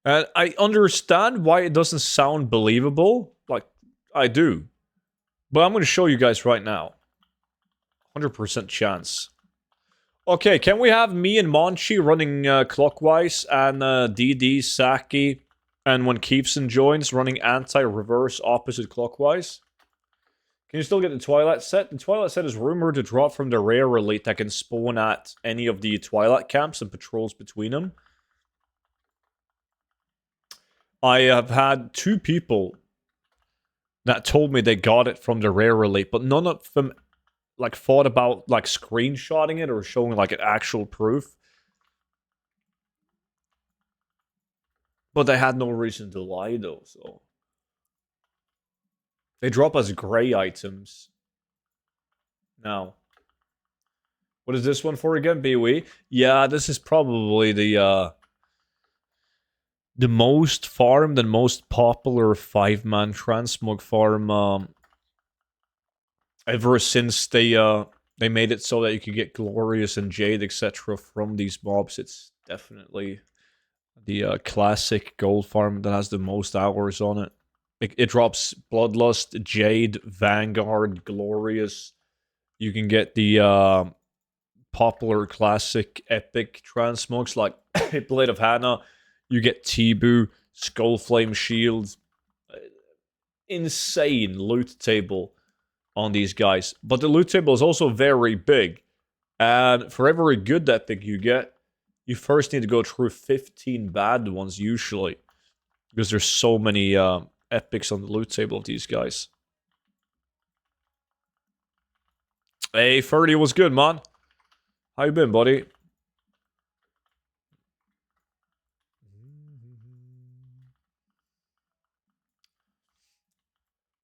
And I understand why it doesn't sound believable. Like, I do. But I'm going to show you guys right now. 100% chance. Okay, can we have me and Monchi running clockwise and DD, Saki, and when Keefson joins, running anti-reverse opposite clockwise? Can you still get the Twilight set? The Twilight set is rumored to drop from the rare elite that can spawn at any of the Twilight camps and patrols between them. I have had 2 people that told me they got it from the rare elite, but none of them like thought about like screenshotting it or showing like an actual proof. But they had no reason to lie though, so they drop as gray items. Now, what is this one for again? BOE? Yeah, this is probably the most farmed and most popular 5-man transmog farm ever since they made it so that you could get Glorious and Jade, etc. from these mobs. It's definitely the classic gold farm that has the most hours on it. It drops Bloodlust, Jade, Vanguard, Glorious. You can get the popular classic epic transmogs like Blade of Hannah. You get Tibu, Skullflame Shields. Insane loot table on these guys. But the loot table is also very big. And for every good epic you get, you first need to go through 15 bad ones usually. Because there's so many epics on the loot table of these guys. Hey, 30 was good, man. How you been, buddy?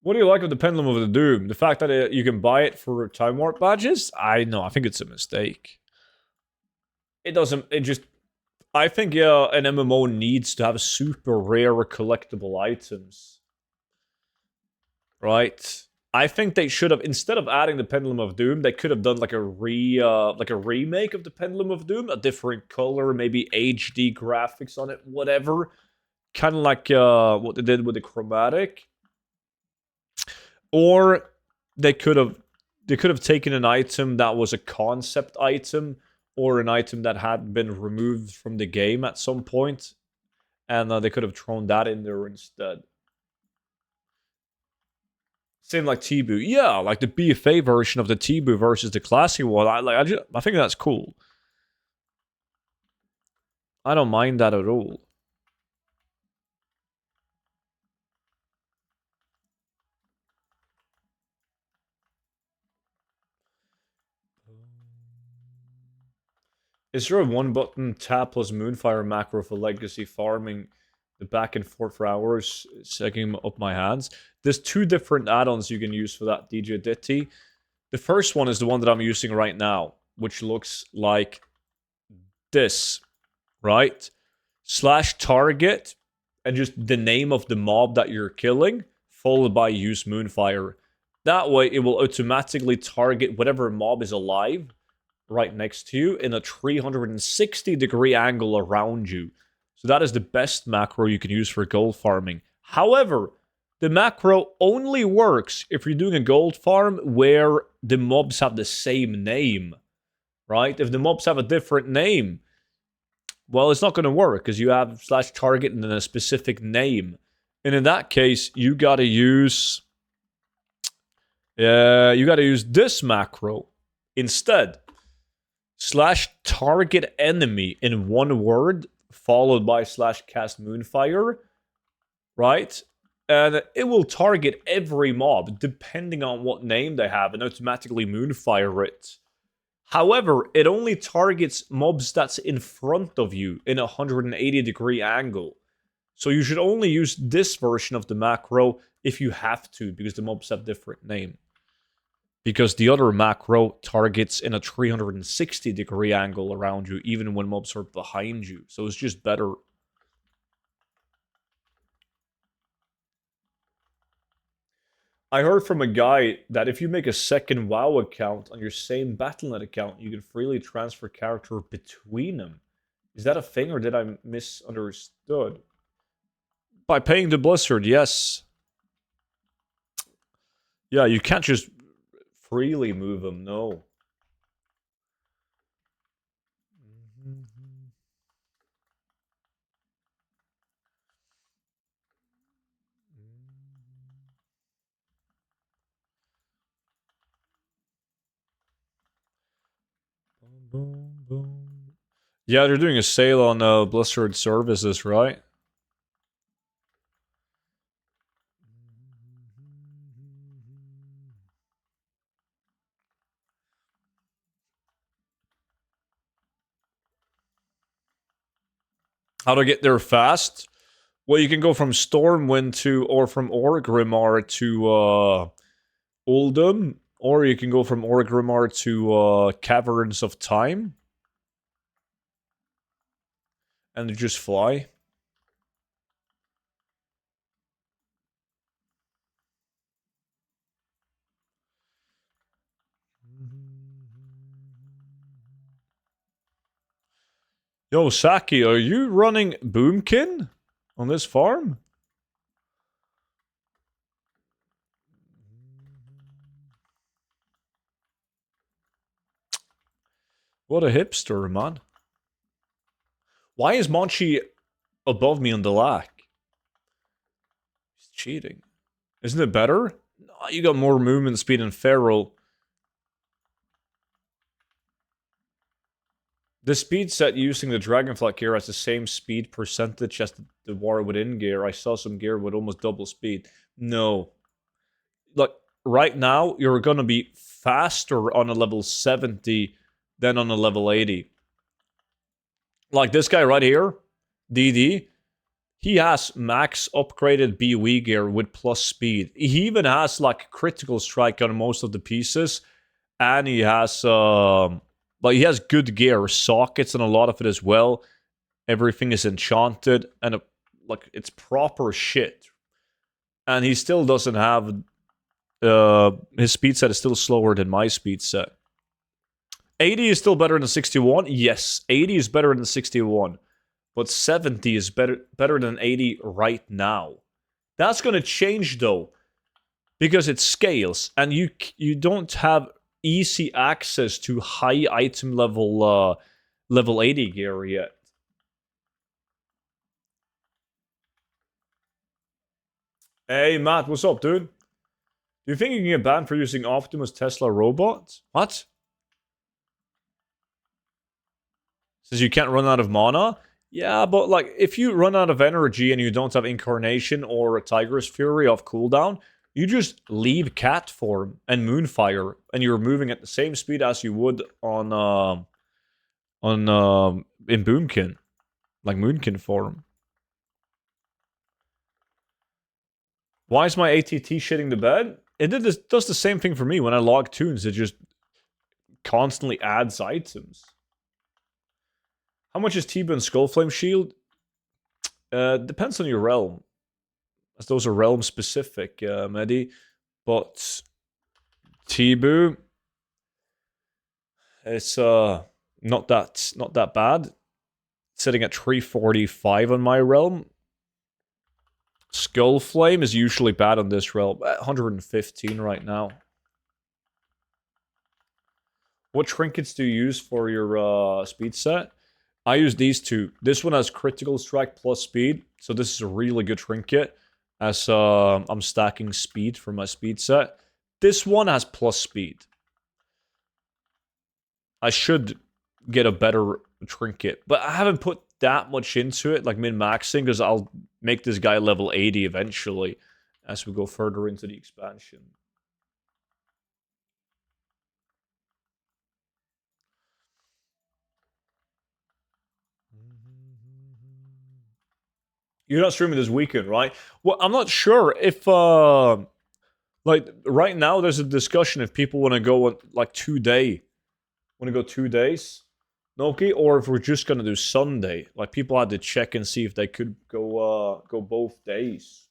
What do you like of the Pendulum of the Doom? The fact that you can buy it for Time Warp badges? I think it's a mistake. It doesn't, it just, I think an MMO needs to have super rare collectible items. Right? I think they should have, instead of adding the Pendulum of Doom, they could have done like a remake of the Pendulum of Doom, a different color, maybe HD graphics on it, whatever. Kind of like what they did with the Chromatic. Or they could have taken an item that was a concept item or an item that had been removed from the game at some point, and they could have thrown that in there instead. Same like Tibu. Yeah, like the BFA version of the Tibu versus the classic one. I think that's cool. I don't mind that at all. Is there a one button tap plus Moonfire macro for legacy farming the back and forth for hours, sucking up my hands? There's 2 different add-ons you can use for that, DJ Ditty. The first one is the one that I'm using right now, which looks like this, right? Slash target and just the name of the mob that you're killing, followed by use Moonfire. That way, it will automatically target whatever mob is alive right next to you in a 360-degree angle around you. So that is the best macro you can use for gold farming. However, the macro only works if you're doing a gold farm where the mobs have the same name, right? If the mobs have a different name, well, it's not going to work because you have slash target and then a specific name. And in that case, you got to use this macro instead. Slash target enemy in one word, followed by slash cast Moonfire, right? And it will target every mob, depending on what name they have, and automatically Moonfire it. However, it only targets mobs that's in front of you in a 180-degree angle. So you should only use this version of the macro if you have to, because the mobs have different name. Because the other macro targets in a 360-degree angle around you, even when mobs are behind you. So it's just better. I heard from a guy that if you make a second WoW account on your same Battle.net account, you can freely transfer character between them. Is that a thing, or did I misunderstood? By paying the Blizzard, yes. Yeah, you can't just freely move them, no. Boom, boom. Yeah, they're doing a sale on Blizzard services, right? How to get there fast? Well, you can go from Stormwind to, or from Orgrimmar to Uldum, or you can go from Orgrimmar to Caverns of Time, and just fly. Yo, Saki, are you running Boomkin on this farm? What a hipster, man. Why is Monchi above me on the lack? He's cheating. Isn't it better? No, you got more movement speed than Feral. The speed set using the Dragonflight gear has the same speed percentage as the War Within gear. I saw some gear with almost double speed. No. Look, right now, you're going to be faster on a level 70 than on a level 80. Like this guy right here, DD, he has max upgraded BOE gear with plus speed. He even has like critical strike on most of the pieces, and he has he has good gear, sockets, and a lot of it as well. Everything is enchanted, and like it's proper shit. And he still doesn't have his speed set is still slower than my speed set. 80 is still better than 61. Yes, 80 is better than 61. But 70 is better than 80 right now. That's going to change though, because it scales, and you don't have easy access to high item level 80 gear yet. Hey Matt, what's up, dude? Do you think you can get banned for using Optimus Tesla robots? What? Says you can't run out of mana? Yeah, but like if you run out of energy and you don't have Incarnation or a Tiger's Fury off cooldown, you just leave Cat form and Moonfire, and you're moving at the same speed as you would in Boomkin, like Moonkin form. Why is my ATT shitting the bed? Does the same thing for me when I log tunes. It just constantly adds items. How much is T-Bone Skullflame Shield? Depends on your realm, as those are realm specific, Medi. But Tibu, it's not that bad. Sitting at 345 on my realm. Skullflame is usually bad on this realm. 115 right now. What trinkets do you use for your speed set? I use these two. This one has critical strike plus speed, so this is a really good trinket as I'm stacking speed for my speed set. This one has plus speed. I should get a better trinket, but I haven't put that much into it, like min-maxing, because I'll make this guy level 80 eventually as we go further into the expansion. You're not streaming this weekend, right? Well, I'm not sure if like right now there's a discussion if people want to go on like 2 day, want to go 2 days, Noki, or if we're just gonna do Sunday. Like people had to check and see if they could go both days.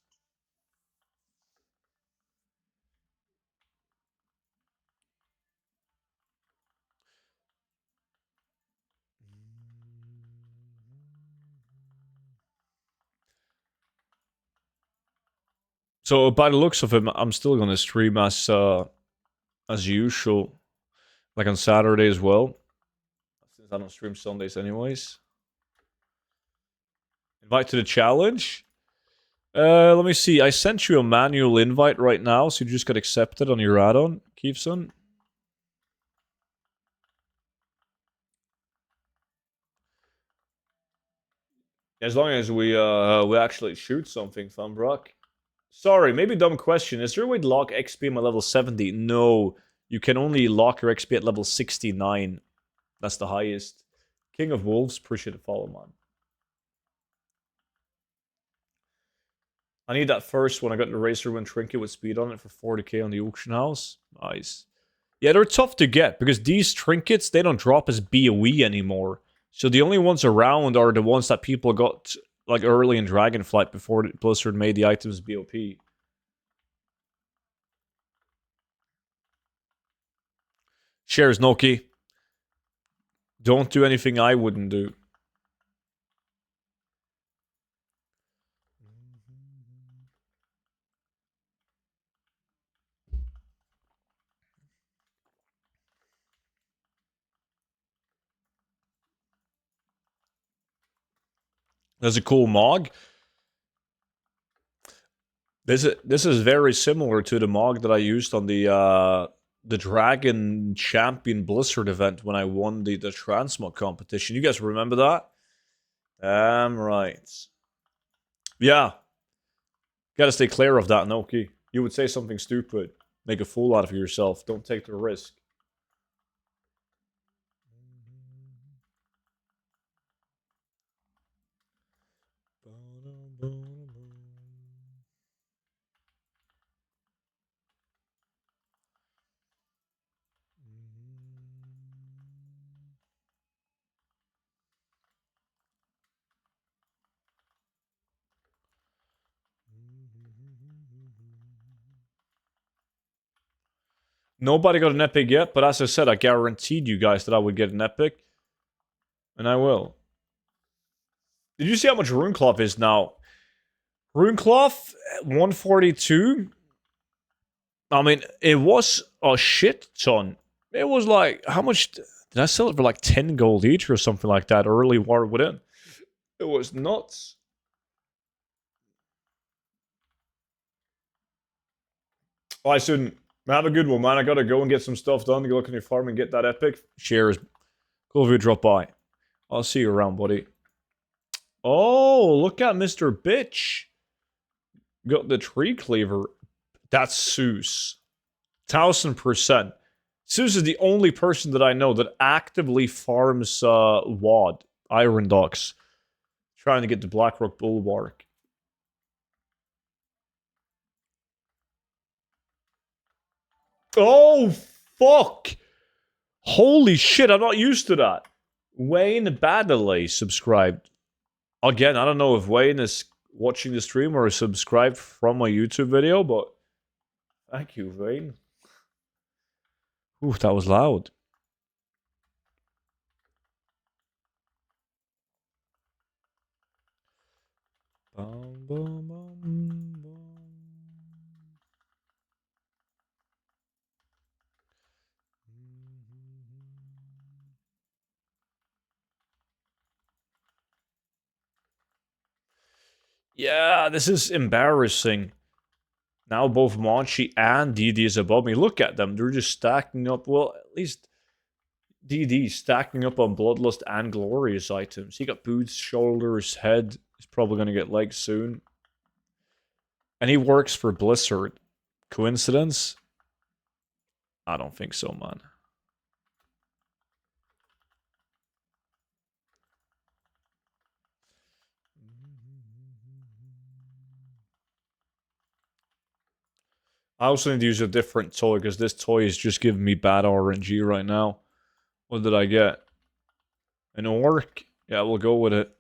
So by the looks of it, I'm still gonna stream as usual, like on Saturday as well. Since I don't stream Sundays anyways. Invite to the challenge. Let me see. I sent you a manual invite right now, so you just got accepted on your add-on, Keefson. As long as we actually shoot something, Funbrock. Sorry, maybe dumb question. Is there a way to lock XP at my level 70? No. You can only lock your XP at level 69. That's the highest. King of Wolves, appreciate the follow, man. I need that first one. I got the Racer Wind Trinket with speed on it for 40k on the auction house. Nice. Yeah, they're tough to get because these trinkets, they don't drop as BOE anymore. So the only ones around are the ones that people got like early in Dragonflight before Blizzard made the items BOP. Shares Noki. Don't do anything I wouldn't do. There's a cool Mog. This is very similar to the Mog that I used on the Dragon Champion Blizzard event when I won the Transmog competition. You guys remember that? Right. Yeah. Gotta stay clear of that, Noki. You would say something stupid. Make a fool out of yourself. Don't take the risk. Nobody got an epic yet, but as I said, I guaranteed you guys that I would get an epic. And I will. Did you see how much Runecloth is now? Runecloth, 142. I mean, it was a shit ton. It was like, how much did I sell it for? Like 10 gold each or something like that early War Within. It was nuts. I shouldn't. Have a good one, man. I gotta go and get some stuff done. Go look in your farm and get that epic. Shares. Cool if you drop by. I'll see you around, buddy. Oh, look at Mr. Bitch. Got the tree cleaver. That's Seuss. 1000%. Seuss is the only person that I know that actively farms WAD, Iron Docks, trying to get the Blackrock Bulwark. Oh, fuck! Holy shit, I'm not used to that. Wayne Baddeley subscribed. Again, I don't know if Wayne is watching the stream or subscribed from my YouTube video, but thank you, Wayne. Ooh, that was loud. Bum, bum, bum, bum. Yeah, this is embarrassing. Now both Monchi and DD is above me. Look at them. They're just stacking up. Well, at least DD stacking up on Bloodlust and Glorious items. He got boots, shoulders, head. He's probably going to get legs soon. And he works for Blizzard. Coincidence? I don't think so, man. I also need to use a different toy because this toy is just giving me bad RNG right now. What did I get? An orc? Yeah, we'll go with it.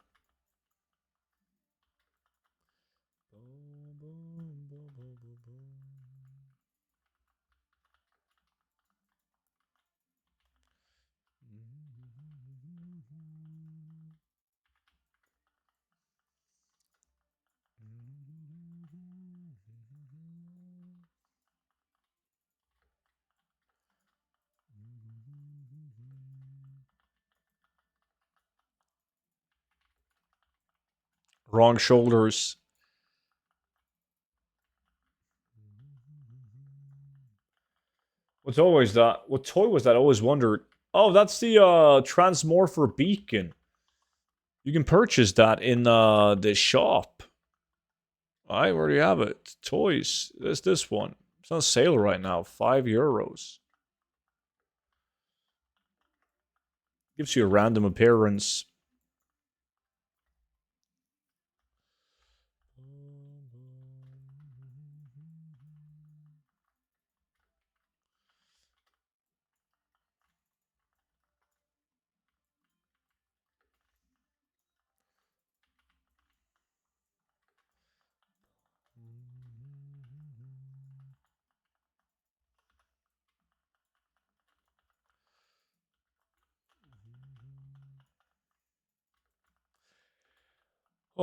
Wrong shoulders. What's always that? What toy was that? I always wondered. Oh, that's the Transmorpher Beacon. You can purchase that in the shop. Alright, where do you have it? Toys. There's this one. It's on sale right now. €5. Gives you a random appearance.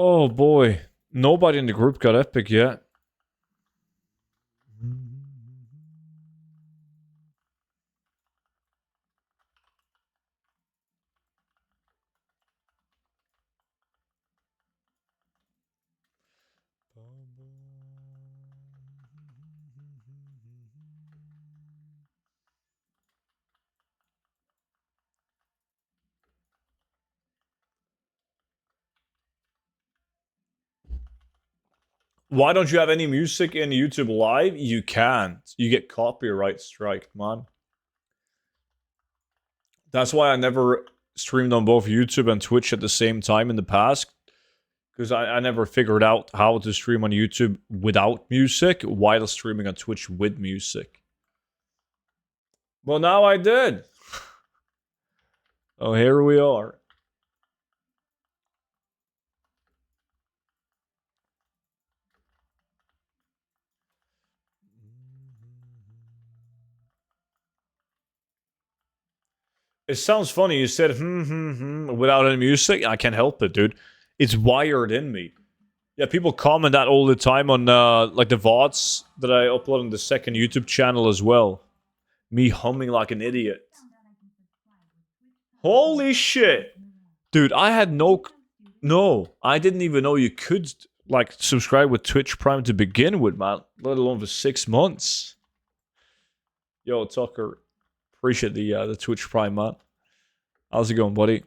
Oh boy. Nobody in the group got epic yet. Why don't you have any music in YouTube Live? You can't. You get copyright strike, man. That's why I never streamed on both YouTube and Twitch at the same time in the past. Because I never figured out how to stream on YouTube without music while streaming on Twitch with music. Well, now I did. Oh, here we are. It sounds funny. You said without any music. I can't help it, dude. It's wired in me. Yeah, people comment that all the time on like the VODs that I upload on the second YouTube channel as well. Me humming like an idiot. Holy shit. Dude, I had no, I didn't even know you could like subscribe with Twitch Prime to begin with, man. Let alone for 6 months. Yo, Tucker, appreciate the Twitch Prime, man. How's it going, buddy?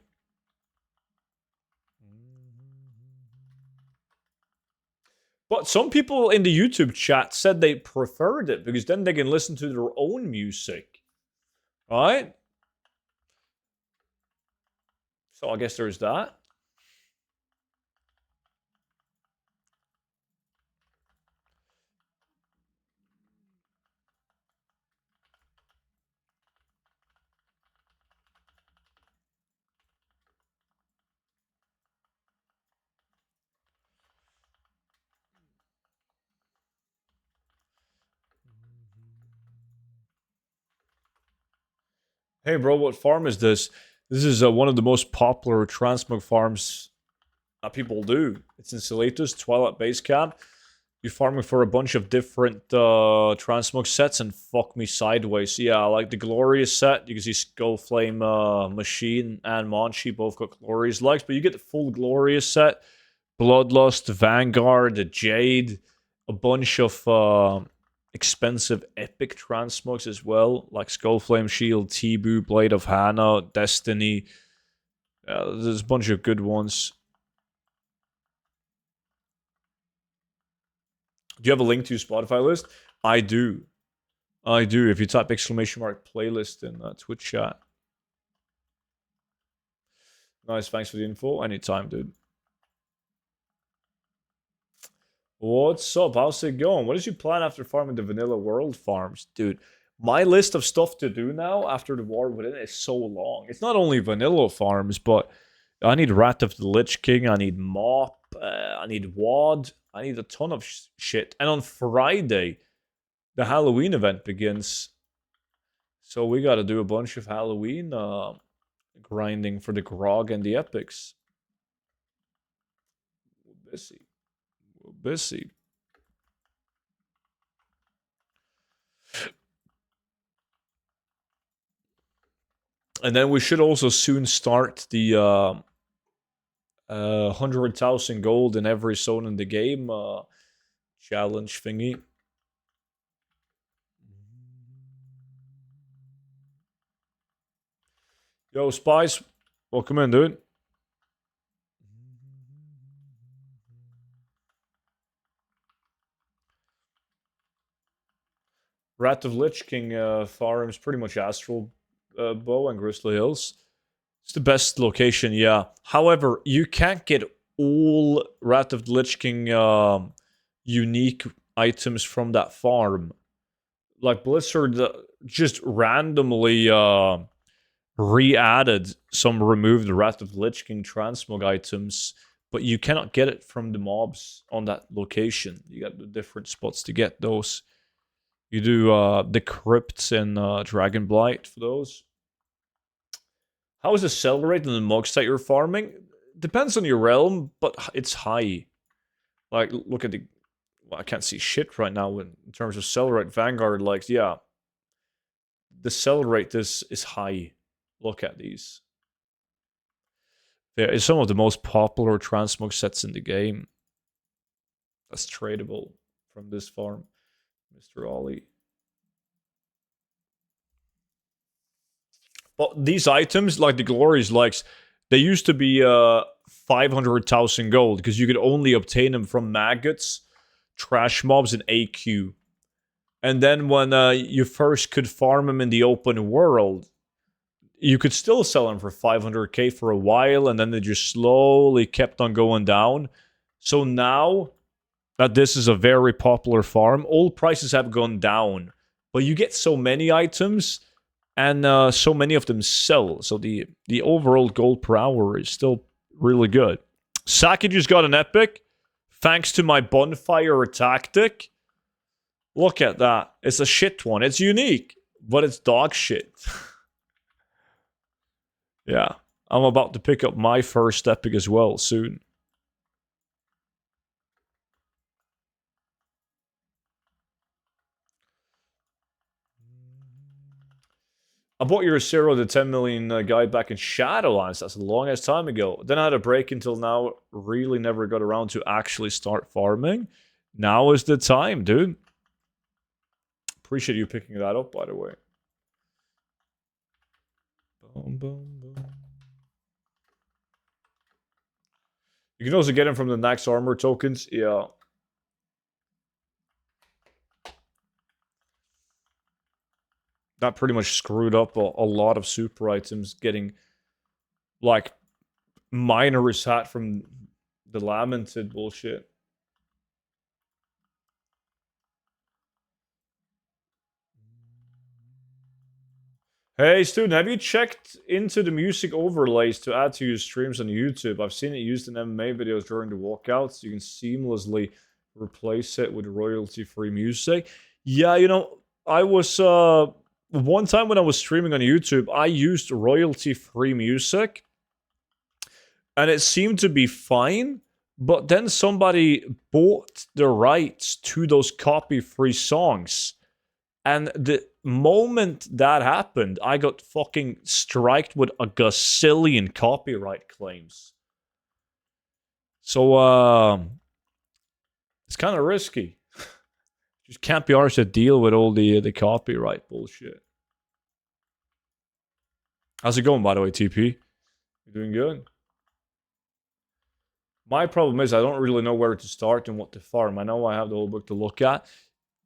But some people in the YouTube chat said they preferred it because then they can listen to their own music. Right? So I guess there's that. Hey, bro, what farm is this? This is one of the most popular transmog farms that people do. It's in Salatus, Twilight Base Camp. You're farming for a bunch of different transmog sets and fuck me sideways. Yeah, I like the Glorious set. You can see Skullflame Machine and Monchi both got Glorious likes, but you get the full Glorious set. Bloodlust, Vanguard, the Jade, a bunch of expensive epic transmogs as well, like Skullflame Shield, Tibu, Blade of Hannah, Destiny. There's a bunch of good ones. Do you have a link to your Spotify list? I do. I do. If you type !playlist in Twitch chat. Nice, thanks for the info. Anytime, dude. What's up? How's it going? What is your plan after farming the Vanilla World farms? Dude, my list of stuff to do now after the war within is so long. It's not only Vanilla farms, but I need Rat of the Lich King, I need Mop, I need Wad, I need a ton of shit. And on Friday, the Halloween event begins. So we gotta do a bunch of Halloween grinding for the Grog and the Epics. We're busy. We're busy. And then we should also soon start the 100,000 gold in every zone in the game. Challenge thingy. Yo, Spice. Welcome in, dude. Rat of Lich King farms pretty much Astral Bow and Grizzly Hills. It's the best location, yeah. However, you can't get all Rat of the Lich King unique items from that farm. Like Blizzard just randomly re-added some removed Wrath of the Lich King transmog items, but you cannot get it from the mobs on that location. You got the different spots to get those. You do the crypts and Dragon Blight for those. How is the sell rate in the mugs that you're farming? Depends on your realm, but it's high. Like, look at the... Well, I can't see shit right now in terms of sell rate. Vanguard, like, yeah. The sell rate is high. Look at these. There is some of the most popular transmog sets in the game. That's tradable from this farm, Mr. Ollie. But these items, like the Glories likes, they used to be 500,000 gold because you could only obtain them from maggots, trash mobs, and AQ. And then when you first could farm them in the open world, you could still sell them for 500k for a while, and then they just slowly kept on going down. So now that this is a very popular farm, all prices have gone down. But you get so many items, and so many of them sell. So the overall gold per hour is still really good. Saki just got an epic, thanks to my bonfire tactic. Look at that. It's a shit one. It's unique, but it's dog shit. Yeah, I'm about to pick up my first epic as well soon. I bought your 0 to 10 million guide back in Shadowlands. That's a long ass time ago. Then I had a break until now. Really never got around to actually start farming. Now is the time, dude. Appreciate you picking that up, by the way. Boom, boom, boom. You can also get them from the Nax armor tokens. Yeah. That pretty much screwed up a lot of super items getting, like, Miner's Hat from the Lamented bullshit. Hey, student, have you checked into the music overlays to add to your streams on YouTube? I've seen it used in MMA videos during the walkouts. You can seamlessly replace it with royalty-free music. Yeah, you know, I was... one time when I was streaming on YouTube, I used royalty-free music. And it seemed to be fine. But then somebody bought the rights to those copy-free songs. And the moment that happened, I got fucking striked with a gazillion copyright claims. So, it's kind of risky. Just can't be arsed to deal with all the copyright bullshit. How's it going, by the way, TP? You doing good? My problem is I don't really know where to start and what to farm. I know I have the whole book to look at.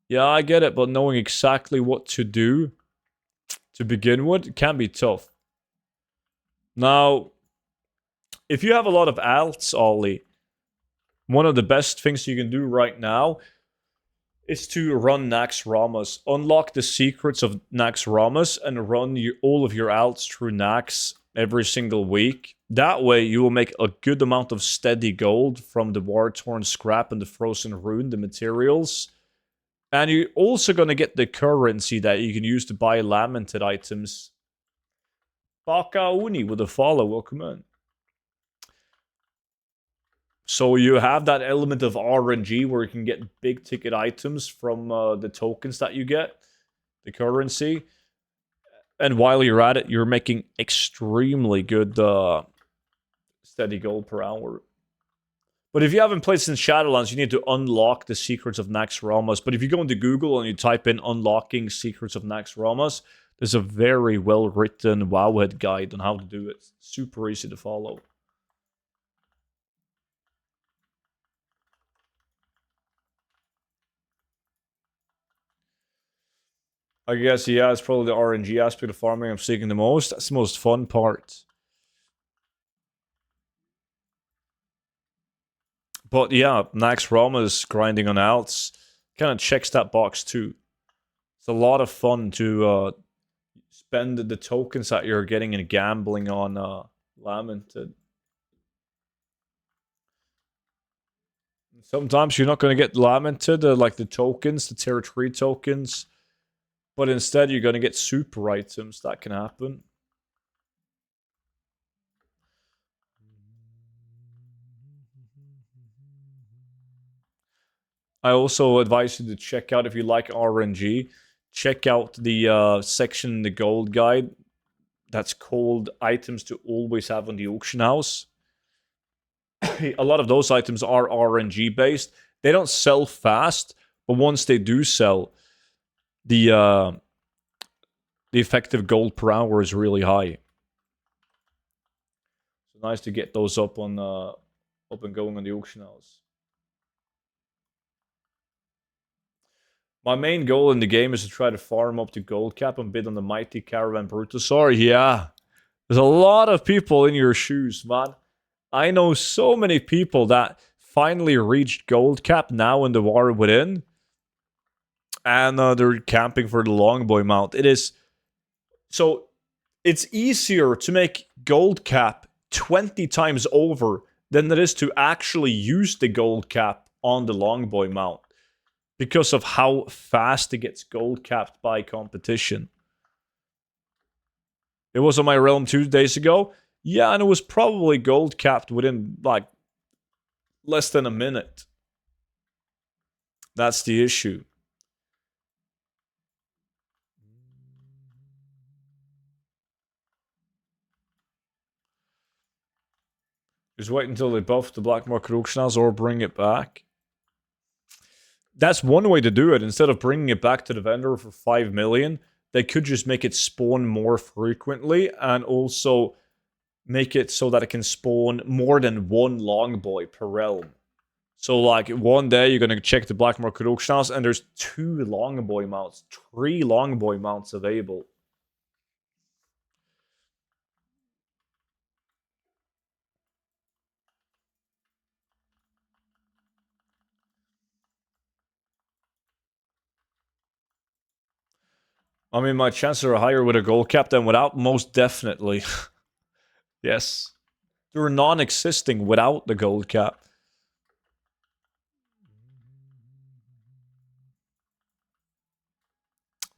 Yeah, I get it, but knowing exactly what to do to begin with can be tough. Now, if you have a lot of alts, Ollie, one of the best things you can do right now is to run Nax Ramas. Unlock the secrets of Nax Ramas and run all of your alts through Nax every single week. That way, you will make a good amount of steady gold from the War-Torn Scrap and the Frozen Rune, the materials. And you're also going to get the currency that you can use to buy Lamented items. Baka Uni with a follow, welcome in. So you have that element of RNG where you can get big ticket items from the tokens that you get, the currency. And while you're at it, you're making extremely good steady gold per hour. But if you haven't played since Shadowlands, you need to unlock the secrets of Naxxramas. But if you go into Google and you type in unlocking secrets of Naxxramas, there's a very well-written Wowhead guide on how to do it. Super easy to follow. I guess, yeah, it's probably the RNG aspect of farming I'm seeking the most. That's the most fun part. But yeah, Naxxramas grinding on alts kind of checks that box too. It's a lot of fun to spend the tokens that you're getting in gambling on Lamented. Sometimes you're not going to get Lamented, like the tokens, the tier 3 tokens. But instead, you're going to get super items. That can happen. I also advise you to check out, if you like RNG, check out the section in the gold guide that's called items to always have on the auction house. A lot of those items are RNG based. They don't sell fast, but once they do sell, the effective gold per hour is really high. So nice to get those up and going on the auction house. My main goal in the game is to try to farm up to gold cap and bid on the mighty Caravan Brutosaur. Yeah, there's a lot of people in your shoes, man. I know so many people that finally reached gold cap now in the War Within, and they're camping for the Longboy mount. It's easier to make gold cap 20 times over than it is to actually use the gold cap on the Longboy mount, because of how fast it gets gold capped by competition. It was on my realm 2 days ago. Yeah, and it was probably gold capped within like less than a minute. That's the issue. Just wait until they buff the black market auction house or bring it back. That's one way to do it. Instead of bringing it back to the vendor for 5 million, they could just make it spawn more frequently and also make it so that it can spawn more than one Longboy per realm. So, like, one day you're going to check the black market auction house and there's 2 Longboy mounts, 3 Longboy mounts available. I mean, my chances are higher with a gold cap than without, most definitely. Yes. They're non-existing without the gold cap.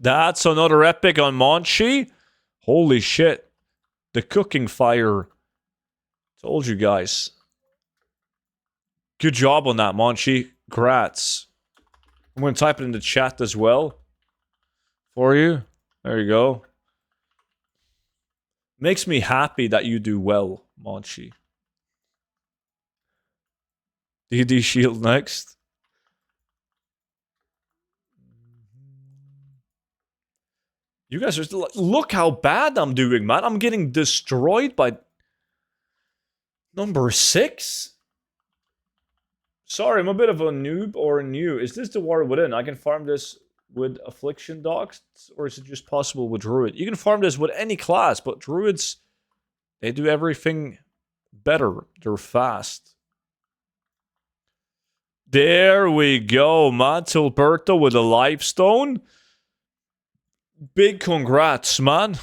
That's another epic on Monchi. Holy shit. The cooking fire. Told you guys. Good job on that, Monchi. Grats. I'm going to type it in the chat as well. For you. There you go. Makes me happy that you do well, Monchi. DD shield next. You guys are still... Look how bad I'm doing, man. I'm getting destroyed by... number 6? Sorry, I'm a bit of a noob or a new. Is this the War Within? I can farm this with Affliction Dogs? Or is it just possible with Druid? You can farm this with any class, but Druids... they do everything better. They're fast. There we go. Matilberto with a Lifestone. Big congrats, man.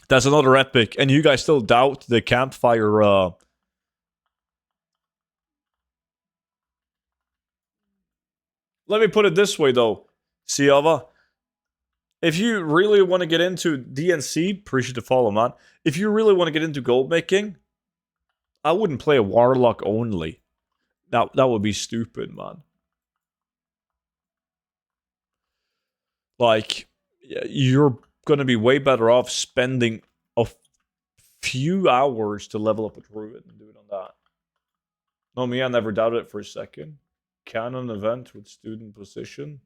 That's another epic. And you guys still doubt the campfire. Let me put it this way, though, Siava. If you really want to get into DNC, appreciate the follow, man. If you really want to get into gold making, I wouldn't play a Warlock only. That would be stupid, man. Like, you're going to be way better off spending a few hours to level up a druid and do it on that. No, me, I never doubted it for a second. Canon event with student position.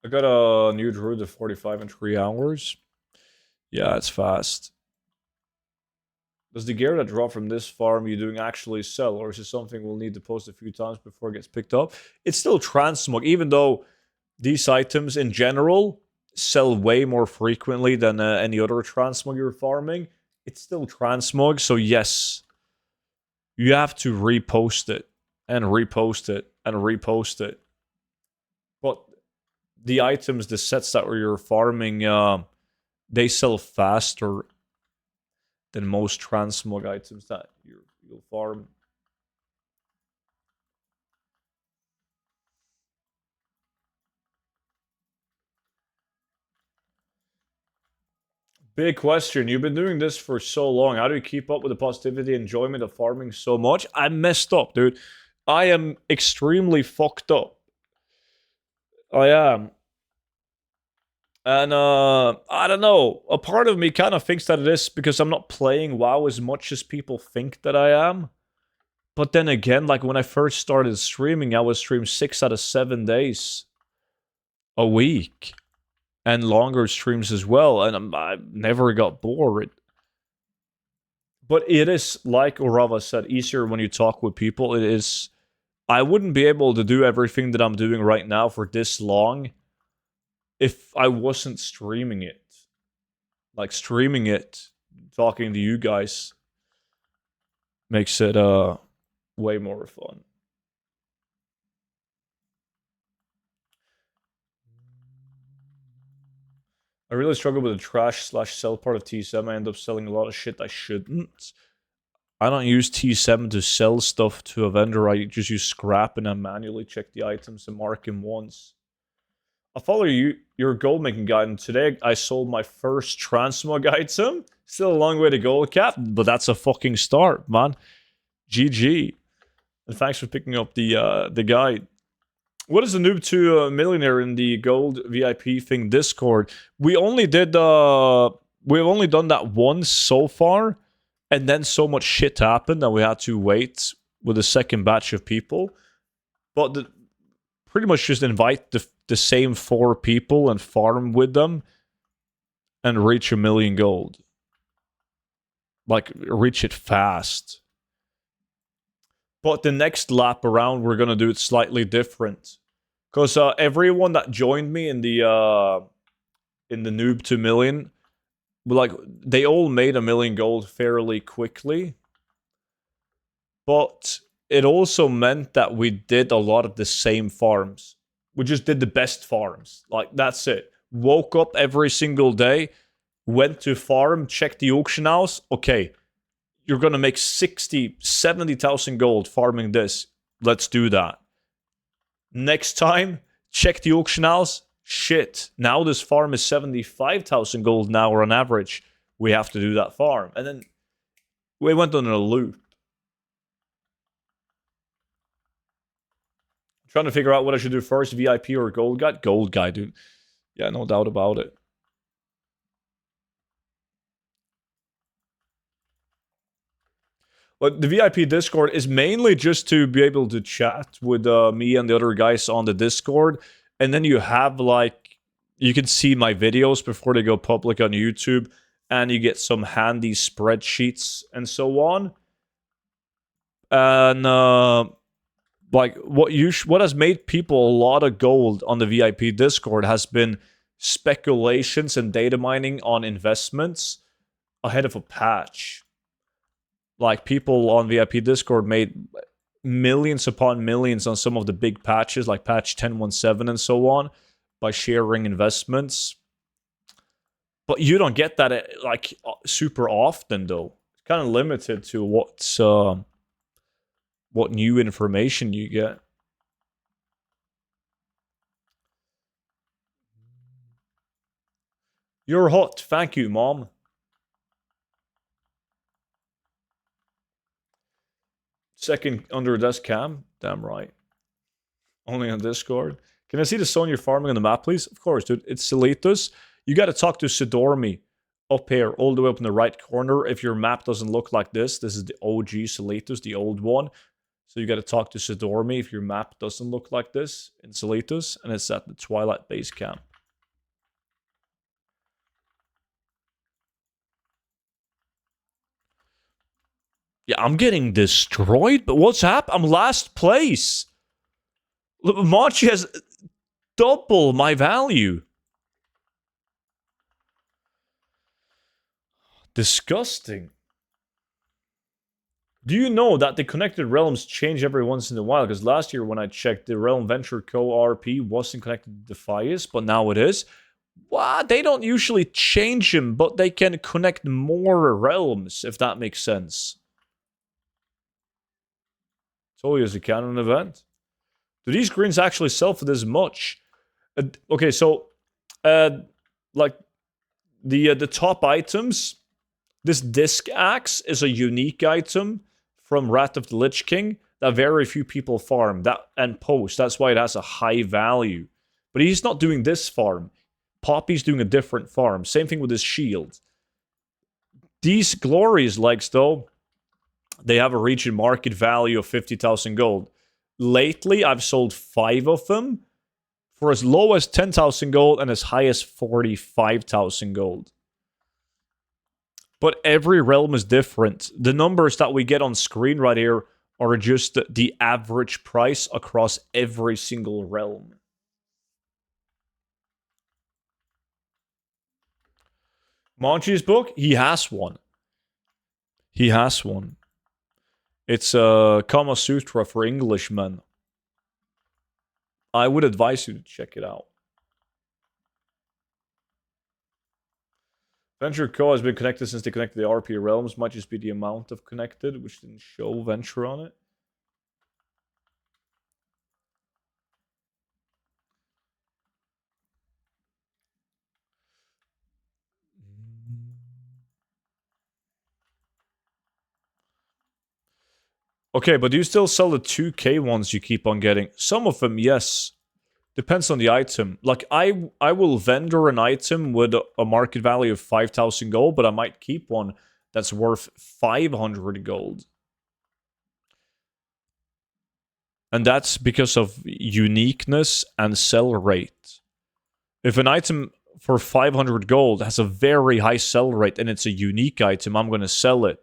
I got a new druid of 45 in 3 hours. Yeah, it's fast. Does the gear that drop from this farm you doing actually sell, or is it something we'll need to post a few times before it gets picked up? It's still transmog, even though these items in general sell way more frequently than any other transmog you're farming. It's still transmog, so yes, you have to repost it and repost it and repost it. But the items, the sets that you're farming, they sell faster than most transmog items that you'll farm. Big question. You've been doing this for so long. How do you keep up with the positivity and enjoyment of farming so much? I messed up, dude. I am extremely fucked up. I am. And I don't know. A part of me kind of thinks that it is because I'm not playing WoW as much as people think that I am. But then again, like when I first started streaming, I would stream 6 out of 7 days a week. And longer streams as well. And I never got bored. But it is, like Orava said, easier when you talk with people. It is. I wouldn't be able to do everything that I'm doing right now for this long if I wasn't streaming it. Like streaming it, talking to you guys makes it way more fun. I really struggle with the trash/sell part of T7. I end up selling a lot of shit I shouldn't. I don't use T7 to sell stuff to a vendor. I just use scrap and I manually check the items and mark them once. I follow your gold making guide, and today I sold my first transmog item. Still a long way to go, Cap, but that's a fucking start, man. GG. And thanks for picking up the guide. What is the noob to millionaire in the gold VIP thing Discord? We've only done that once so far, and then so much shit happened that we had to wait with a second batch of people. But pretty much just invite the same 4 people and farm with them and reach 1 million gold. Like, reach it fast. But the next lap around, we're gonna do it slightly different. Because everyone that joined me in the noob to million, like, they all made 1 million gold fairly quickly. But it also meant that we did a lot of the same farms. We just did the best farms. Like, that's it. Woke up every single day, went to farm, checked the auction house. Okay, you're going to make 60, 70,000 gold farming this. Let's do that. Next time, check the auction house. Shit, now this farm is 75,000 gold an hour on average. We have to do that farm. And then we went on a loop. Trying to figure out what I should do first, VIP or Gold Guy. Gold Guy, dude. Yeah, no doubt about it. But the VIP Discord is mainly just to be able to chat with me and the other guys on the Discord. And then you have, like, you can see my videos before they go public on YouTube. And you get some handy spreadsheets and so on. And like what has made people a lot of gold on the VIP Discord has been speculations and data mining on investments ahead of a patch. Like, people on VIP Discord made millions upon millions on some of the big patches, like patch 10.17 and so on, by sharing investments. But you don't get that like super often, though. It's kind of limited to what new information you get. You're hot. Thank you, Mom. Second under desk cam. Damn right. Only on Discord. Can I see the zone you're farming on the map, please? Of course, dude. It's Silitus. You got to talk to Sidormi up here, all the way up in the right corner. If your map doesn't look like this is the OG Silitus, the old one. So you got to talk to Sidormi if your map doesn't look like this in Silitus, and it's at the Twilight base camp. Yeah, I'm getting destroyed, but what's happened? I'm last place. Machi has double my value. Disgusting. Do you know that the connected realms change every once in a while? Because last year when I checked, the Realm Venture Co. RP wasn't connected to Defias, but now it is. Well, they don't usually change them, but they can connect more realms, if that makes sense. It's always a canon event. Do these greens actually sell for this much? Okay, so, like, the top items, this disc axe is a unique item from Wrath of the Lich King that very few people farm that and post. That's why it has a high value. But he's not doing this farm. Poppy's doing a different farm. Same thing with his shield. These Glorious legs, though, they have a region market value of 50,000 gold. Lately, I've sold 5 of them for as low as 10,000 gold and as high as 45,000 gold. But every realm is different. The numbers that we get on screen right here are just the average price across every single realm. Monchi's book, he has one. He has one. It's a Kama Sutra for Englishmen. I would advise you to check it out. Venture Co. has been connected since they connected the RP realms. Might just be the amount of connected, which didn't show Venture on it. Okay, but do you still sell the 2k ones you keep on getting? Some of them, yes. Depends on the item. Like, I will vendor an item with a market value of 5,000 gold, but I might keep one that's worth 500 gold. And that's because of uniqueness and sell rate. If an item for 500 gold has a very high sell rate and it's a unique item, I'm going to sell it.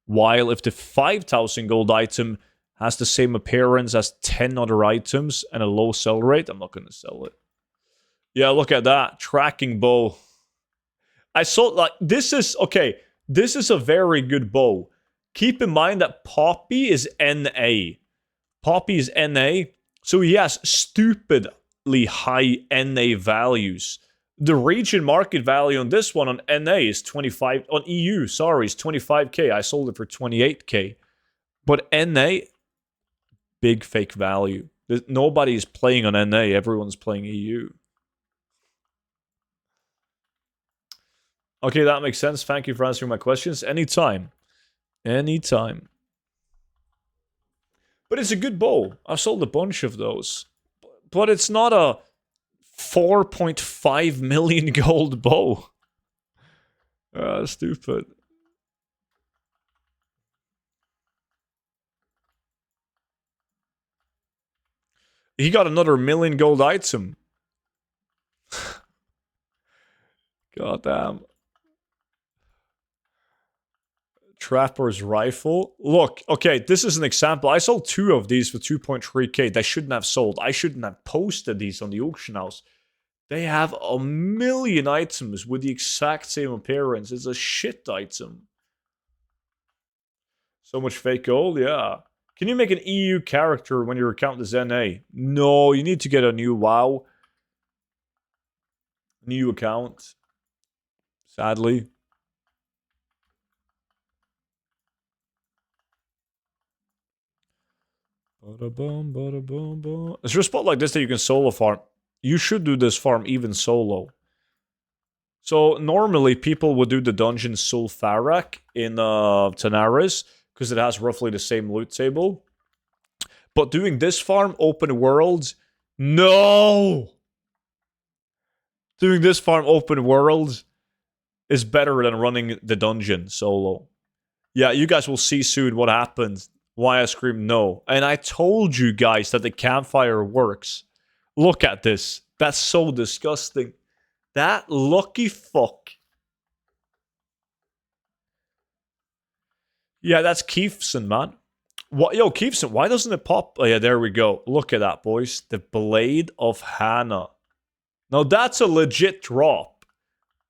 While if the 5,000 gold item has the same appearance as 10 other items and a low sell rate, I'm not going to sell it. Yeah, look at that. Tracking bow. I saw, like, this is, okay, this is a very good bow. Keep in mind that Poppy is NA. Poppy is NA, so he has stupidly high NA values. The region market value on this one on NA is 25, on EU, sorry, is 25k. I sold it for 28k. But NA, big fake value. Nobody's playing on NA, everyone's playing EU. Okay, that makes sense. Thank you for answering my questions. Anytime. Anytime. But it's a good bow. I've sold a bunch of those. But it's not a 4.5 million gold bow. Stupid. He got another million gold item. God damn. Trapper's rifle. Look, okay, this is an example. I sold 2 of these for 2.3k. They shouldn't have sold. I shouldn't have posted these on the auction house. They have a million items with the exact same appearance. It's a shit item. So much fake gold, yeah. Can you make an EU character when your account is NA? No, you need to get a new WoW. New account. Sadly. Is there a spot like this that you can solo farm? You should do this farm even solo. So normally people would do the dungeon Sulfarak in Tanaris because it has roughly the same loot table. But doing this farm open world, no! Doing this farm open world is better than running the dungeon solo. Yeah, you guys will see soon what happens. Why I scream no. And I told you guys that the campfire works. Look at this. That's so disgusting. That lucky fuck. Yeah, that's Keefson, man. What? Yo, Keefson, why doesn't it pop? Oh, yeah, there we go. Look at that, boys. The Blade of Hannah. Now, that's a legit drop.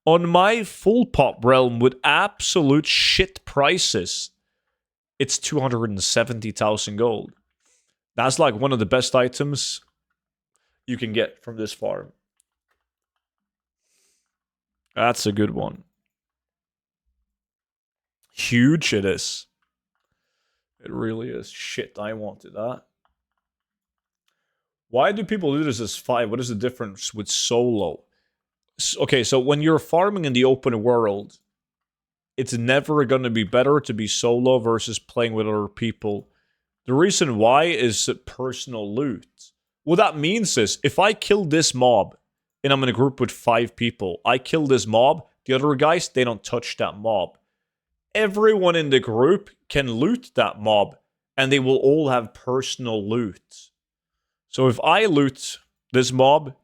On my full pop realm with absolute shit prices, it's 270,000 gold. That's like one of the best items you can get from this farm. That's a good one. Huge it is. It really is. Shit, I wanted that. Why do people do this as 5? What is the difference with solo? Okay, so when you're farming in the open world, it's never going to be better to be solo versus playing with other people. The reason why is personal loot. What that means is, if I kill this mob, and I'm in a group with 5 people, I kill this mob, the other guys, they don't touch that mob. Everyone in the group can loot that mob, and they will all have personal loot. So if I loot this mob,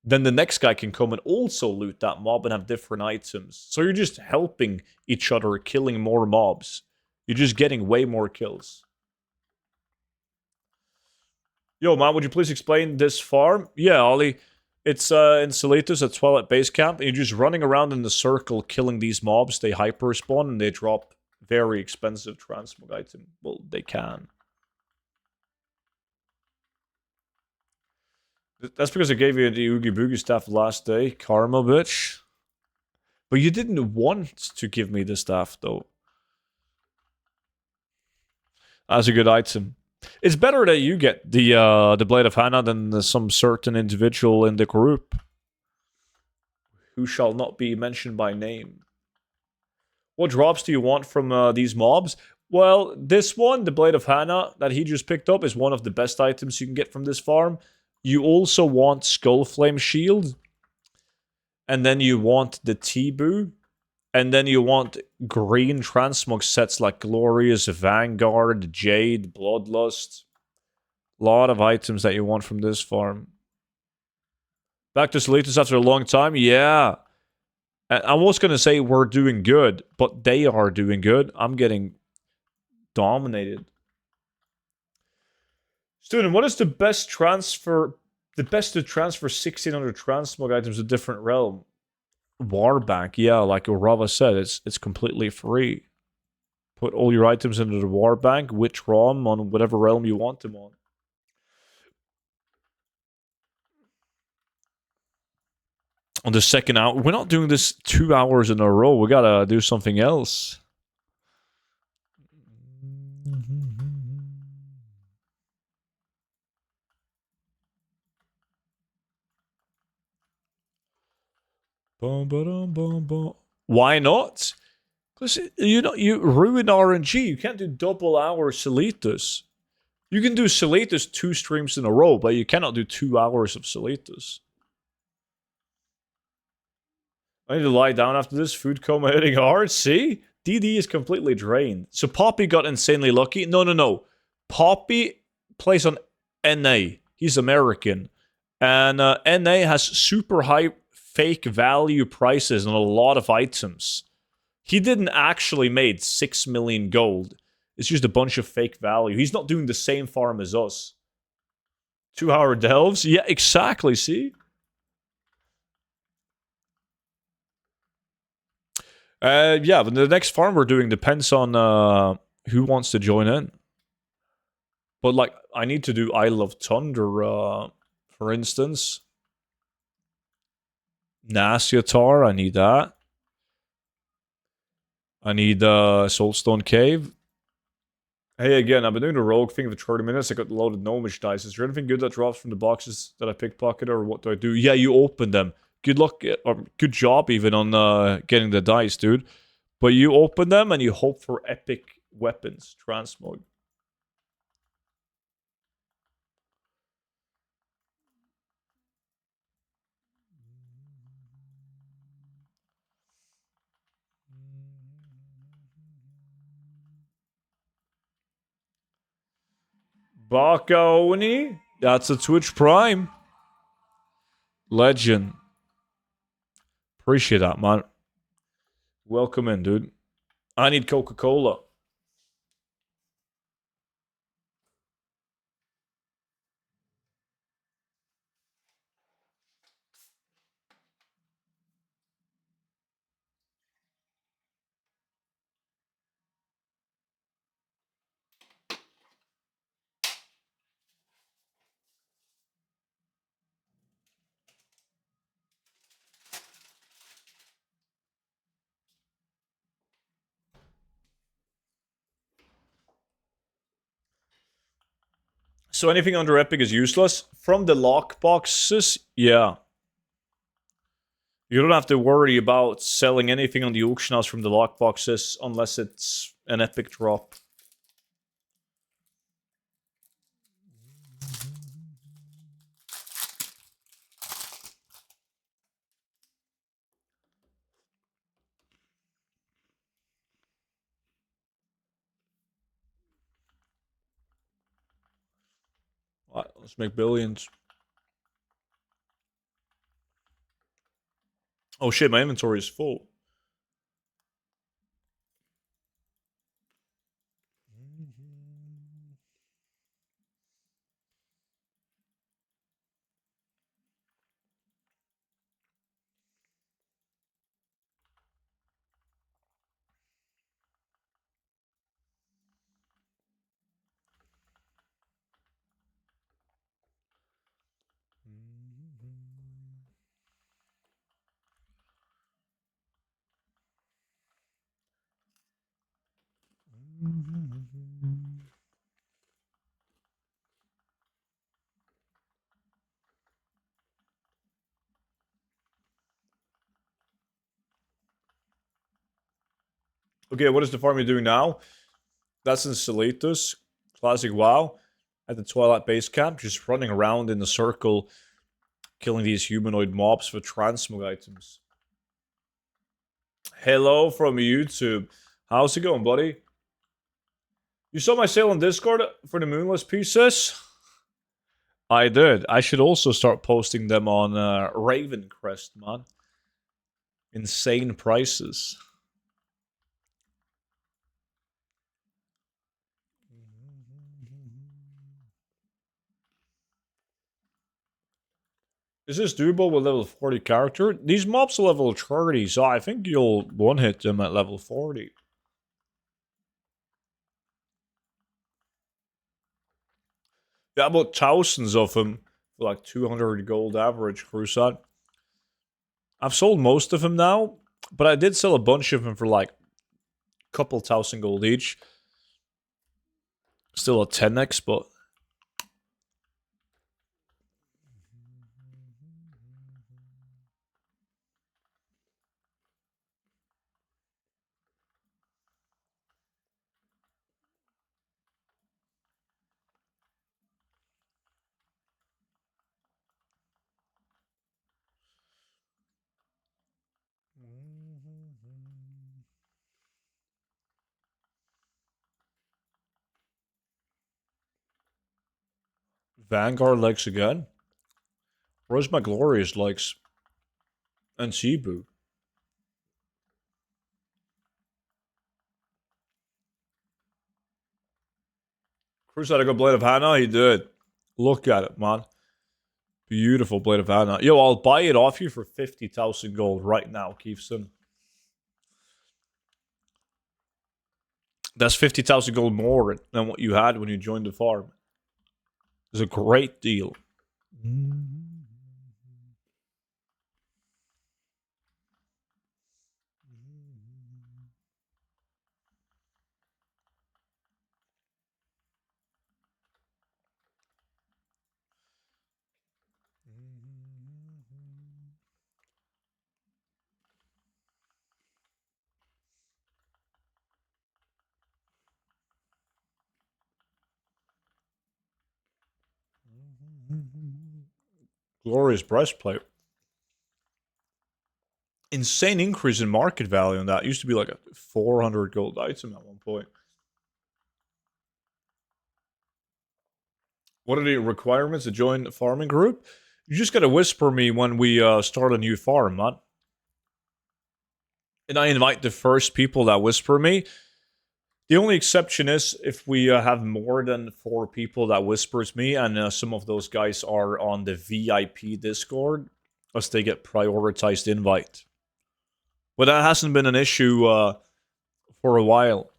then the next guy can come and also loot that mob and have different items. So you're just helping each other, killing more mobs. You're just getting way more kills. Yo, man, would you please explain this farm? Yeah, Ollie. It's in Salitus at Twilight Base Camp, and you're just running around in the circle killing these mobs. They hyper spawn and they drop very expensive transmog item. Well, they can. That's because I gave you the Oogie Boogie staff last day, karma, bitch. But you didn't want to give me the staff, though. That's a good item. It's better that you get the Blade of Hannah than some certain individual in the group who shall not be mentioned by name. What drops do you want from these mobs? Well, this one, the Blade of Hannah, that he just picked up, is one of the best items you can get from this farm. You also want Skullflame Shield. And then you want the T-Boo. And then you want green transmog sets like Glorious, Vanguard, Jade, Bloodlust. A lot of items that you want from this farm. Back to Salitus after a long time? Yeah. And I was going to say we're doing good, but they are doing good. I'm getting dominated. Student, what is the best transfer... The best to transfer 1,600 transmog items to a different realm? Warbank, yeah, like Urava said, it's completely free. Put all your items into the Warbank, which ROM on whatever realm you want them on. On the second hour, we're not doing this 2 hours in a row. We gotta do something else. Why not? Because you ruin RNG. You can't do double hour Salitus. You can do Salitus 2 streams in a row, but you cannot do 2 hours of Salitus. I need to lie down after this. Food coma hitting hard. See? DD is completely drained. So Poppy got insanely lucky. No. Poppy plays on NA. He's American. And NA has super high fake value prices on a lot of items. He didn't actually made 6 million gold. It's just a bunch of fake value. He's not doing the same farm as us. 2 hour delves? Yeah, exactly, see? Yeah, but the next farm we're doing depends on who wants to join in. But, like, I need to do Isle of Thunder, for instance. Nasiatar, I need that. I need Soulstone Cave. Hey, again, I've been doing the rogue thing for 30 minutes. I got loaded gnomish dice. Is there anything good that drops from the boxes that I pickpocket, or what do I do? Yeah, you open them. good luck or good job even on getting the dice, dude. But you open them and you hope for epic weapons, transmog. Bakaoni. That's a Twitch Prime. Legend. Appreciate that, man. Welcome in, dude. I need Coca-Cola. So anything under Epic is useless. From the lockboxes, yeah. You don't have to worry about selling anything on the auction house from the lockboxes unless it's an Epic drop. Let's make billions. Oh shit, my inventory is full. Okay, what is the farm you're doing now? That's in Salitus, Classic WoW, at the Twilight Base Camp, just running around in a circle, killing these humanoid mobs for transmog items. Hello from YouTube. How's it going, buddy? You saw my sale on Discord for the Moonless pieces? I did. I should also start posting them on Ravencrest, man. Insane prices. Is this doable with level 40 character? These mobs are level 30, so I think you'll one-hit them at level 40. Yeah, about thousands of them for like 200 gold average Crusade. I've sold most of them now, but I did sell a bunch of them for like a couple thousand gold each. Still a 10x, but Vanguard legs again. Where's my glorious legs? And Cebu. Crusade got Blade of Hannah? He did. Look at it, man. Beautiful Blade of Hannah. Yo, I'll buy it off you for 50,000 gold right now, Keefson. That's 50,000 gold more than what you had when you joined the farm. It's a great deal. Glorious breastplate. Insane increase in market value on that. It used to be like a 400 gold item at one point. What are the requirements to join the farming group? You just gotta whisper me when we start a new farm, man. And I invite the first people that whisper me. The only exception is if we have more than 4 people that whispers me, and some of those guys are on the VIP Discord, as they get prioritized invite. But that hasn't been an issue for a while.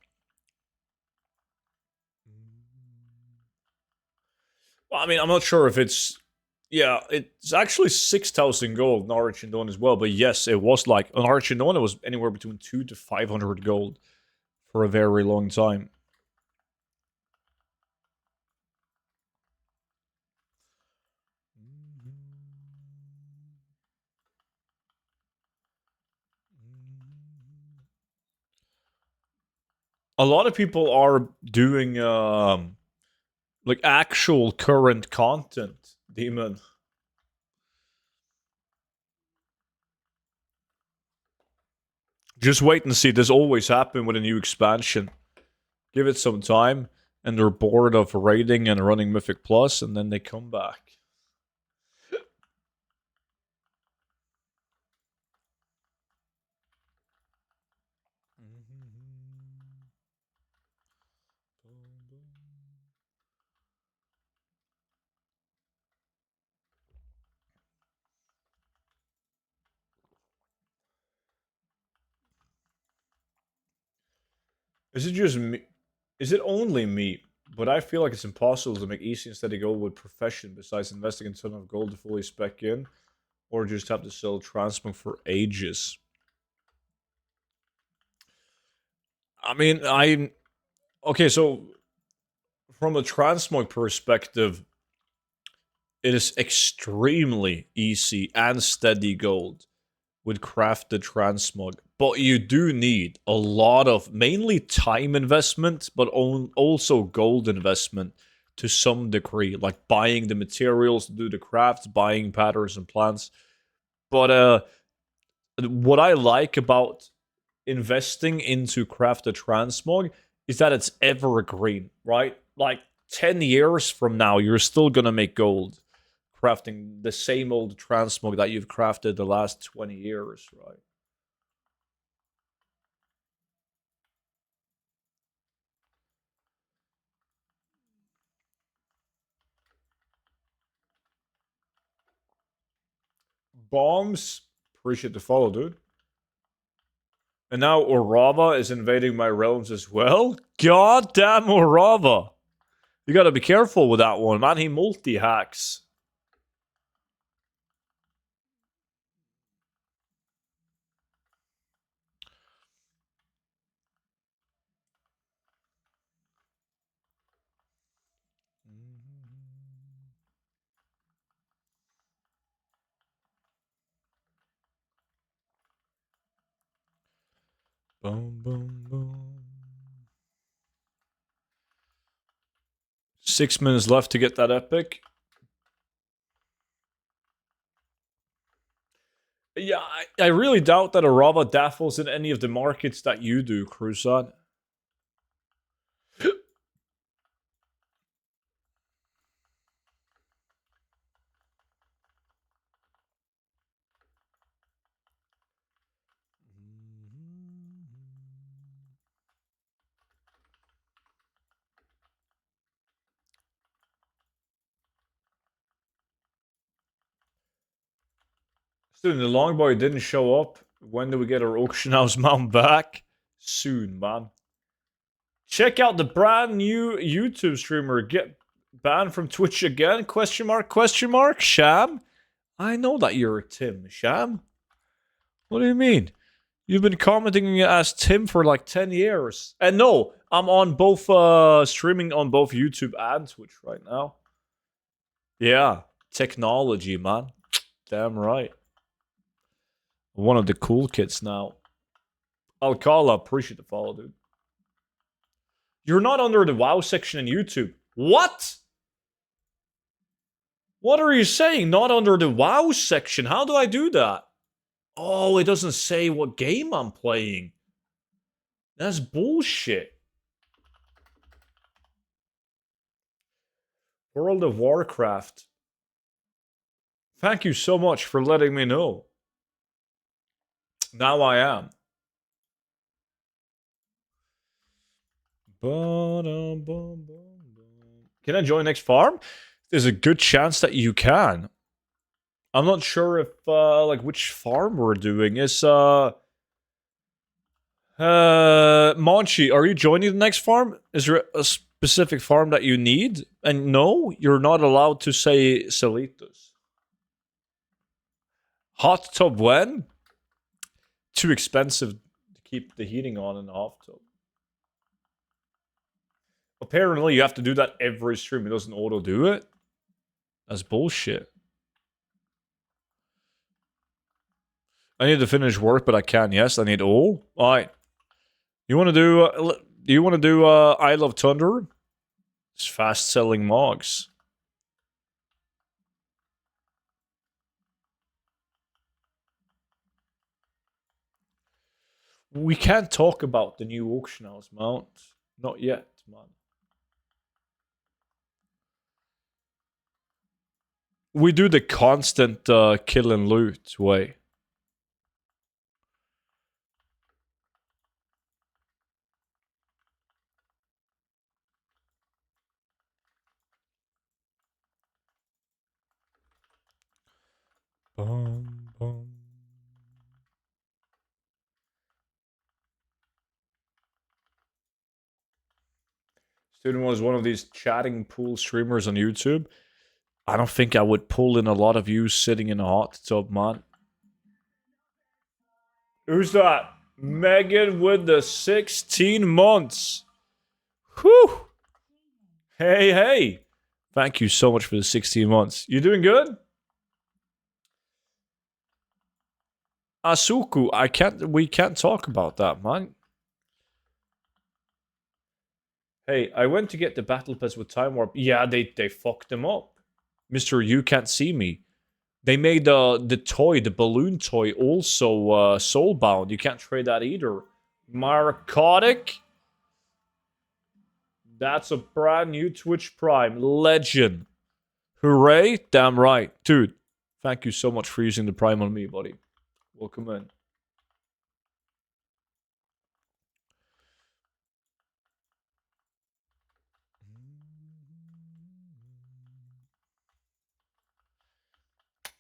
Well, I mean, I'm not sure if it's. Yeah, it's actually 6,000 gold in Archendon as well. But yes, it was like. On Archendon, it was anywhere between 2 to 500 gold for a very long time. A lot of people are doing like actual current content, Demon. Just wait and see. This always happen with a new expansion. Give it some time, and they're bored of raiding and running Mythic Plus, and then they come back. Is it just me? Is it only me? But I feel like it's impossible to make easy and steady gold with profession besides investing a ton of gold to fully spec in, or just have to sell transmog for ages. I mean, okay, so from a transmog perspective, it is extremely easy and steady gold with crafted transmog. But you do need a lot of mainly time investment, but also gold investment to some degree, like buying the materials to do the crafts, buying patterns and plants. But what I like about investing into crafted transmog is that it's evergreen, right? Like 10 years from now, you're still gonna make gold crafting the same old transmog that you've crafted the last 20 years, right? Bombs, appreciate the follow, dude. And now Orava is invading my realms as well. God damn Orava. You gotta be careful with that one, man. He multi-hacks. Boom, boom, boom. 6 minutes left to get that epic. Yeah, I really doubt that Arava daffles in any of the markets that you do, Crusade. Student, the Longboy didn't show up. When do we get our auction house mount back? Soon, man. Check out the brand new YouTube streamer. Get banned from Twitch again? Question mark, question mark? Sham? I know that you're a Tim, Sham. What do you mean? You've been commenting as Tim for like 10 years. And no, I'm on both streaming on both YouTube and Twitch right now. Yeah, technology, man. Damn right. One of the cool kids now. Alcala, appreciate the follow, dude. You're not under the WoW section in YouTube. What? What are you saying? Not under the WoW section. How do I do that? Oh, it doesn't say what game I'm playing. That's bullshit. World of Warcraft. Thank you so much for letting me know. Now I am. Can I join next farm? There's a good chance that you can. I'm not sure if like which farm we're doing. Is Monchi, are you joining the next farm? Is there a specific farm that you need? And no, you're not allowed to say Salitos. Hot tub when? Too expensive to keep the heating on in the hot tub. Apparently, you have to do that every stream. It doesn't auto do it. That's bullshit. I need to finish work, but I can. Yes, I need all. All right. You want to do? Do you want to do? I Love Thunder. It's fast-selling mogs. We can't talk about the new auction house mount. Not yet, man. We do the constant kill and loot way. Bum, bum. Student was one of these chatting pool streamers on YouTube. I don't think I would pull in a lot of you sitting in a hot tub, man. Who's that? Megan with the 16 months. Whew. Hey, hey. Thank you so much for the 16 months. You doing good? Asuku, we can't talk about that, man. Hey, I went to get the battle pass with Time Warp. Yeah, they fucked them up. Mr. You Can't See Me. They made the toy, the balloon toy, also soulbound. You can't trade that either. Narcotic. That's a brand new Twitch Prime. Legend. Hooray. Damn right. Dude, thank you so much for using the Prime on me, buddy. Welcome in.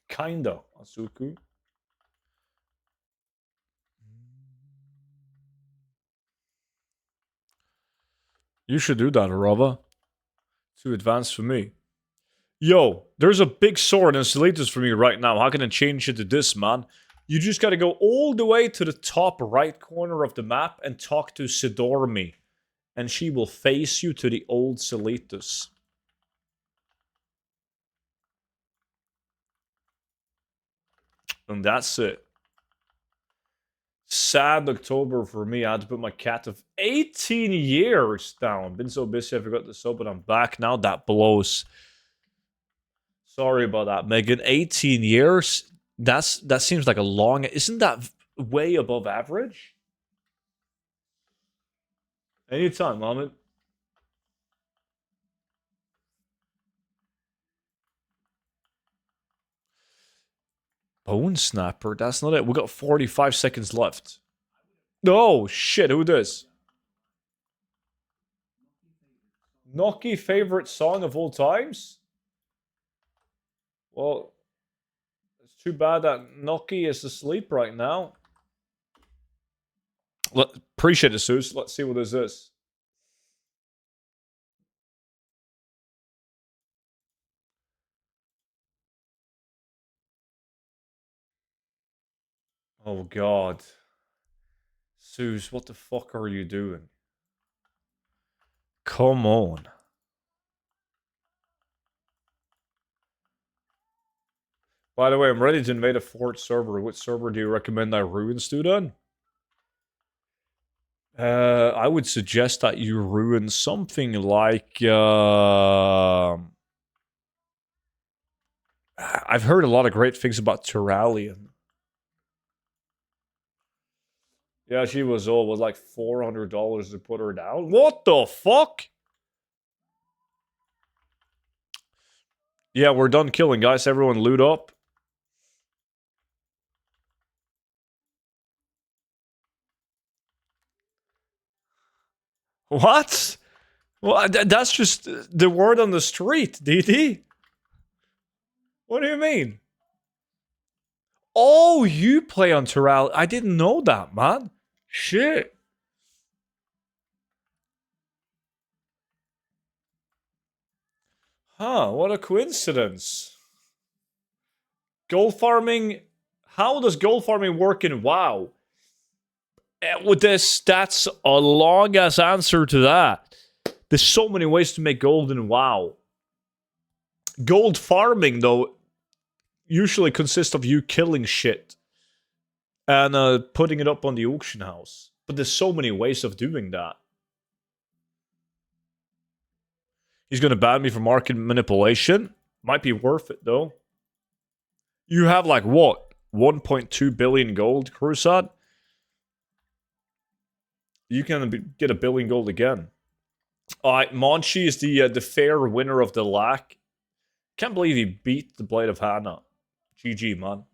Kinda, Asuku. You should do that, Arava. Too advanced for me. Yo, there's a big sword in Salitas for me right now. How can I change it to this, man? You just gotta go all the way to the top right corner of the map and talk to Sidormi. And she will face you to the old Salitas. And that's it. Sad October for me. I had to put my cat of 18 years down. Been so busy I forgot the sub, but I'm back now. That blows. Sorry about that, Megan. 18 years? That seems like a long... Isn't that way above average? Anytime, Mohammed. Bone Snapper? That's not it. We got 45 seconds left. Oh, shit. Who this? Noki favorite song of all times? Well, it's too bad that Noki is asleep right now. Appreciate it, Zeus. Let's see what this is. Oh, God. Zeus, what the fuck are you doing? Come on. By the way, I'm ready to invade a fort server. What server do you recommend I ruin, student? I would suggest that you ruin something like... I've heard a lot of great things about Turalian. Yeah, she was old. It was like $400 to put her down. What the fuck? Yeah, we're done killing, guys. Everyone loot up. What? Well, that's just the word on the street, DD. What do you mean? Oh, you play on Terral. I didn't know that, man. Shit. Huh, what a coincidence. Gold farming. How does gold farming work in WoW? With this, that's a long ass answer to that. There's so many ways to make gold in WoW. Gold farming, though, usually consists of you killing shit and putting it up on the auction house. But there's so many ways of doing that. He's going to ban me for market manipulation. Might be worth it, though. You have, like, what? 1.2 billion gold, Crusade? You can get a billion gold again. Alright, Monchi is the fair winner of the lack. Can't believe he beat the Blade of Hannah. GG, man.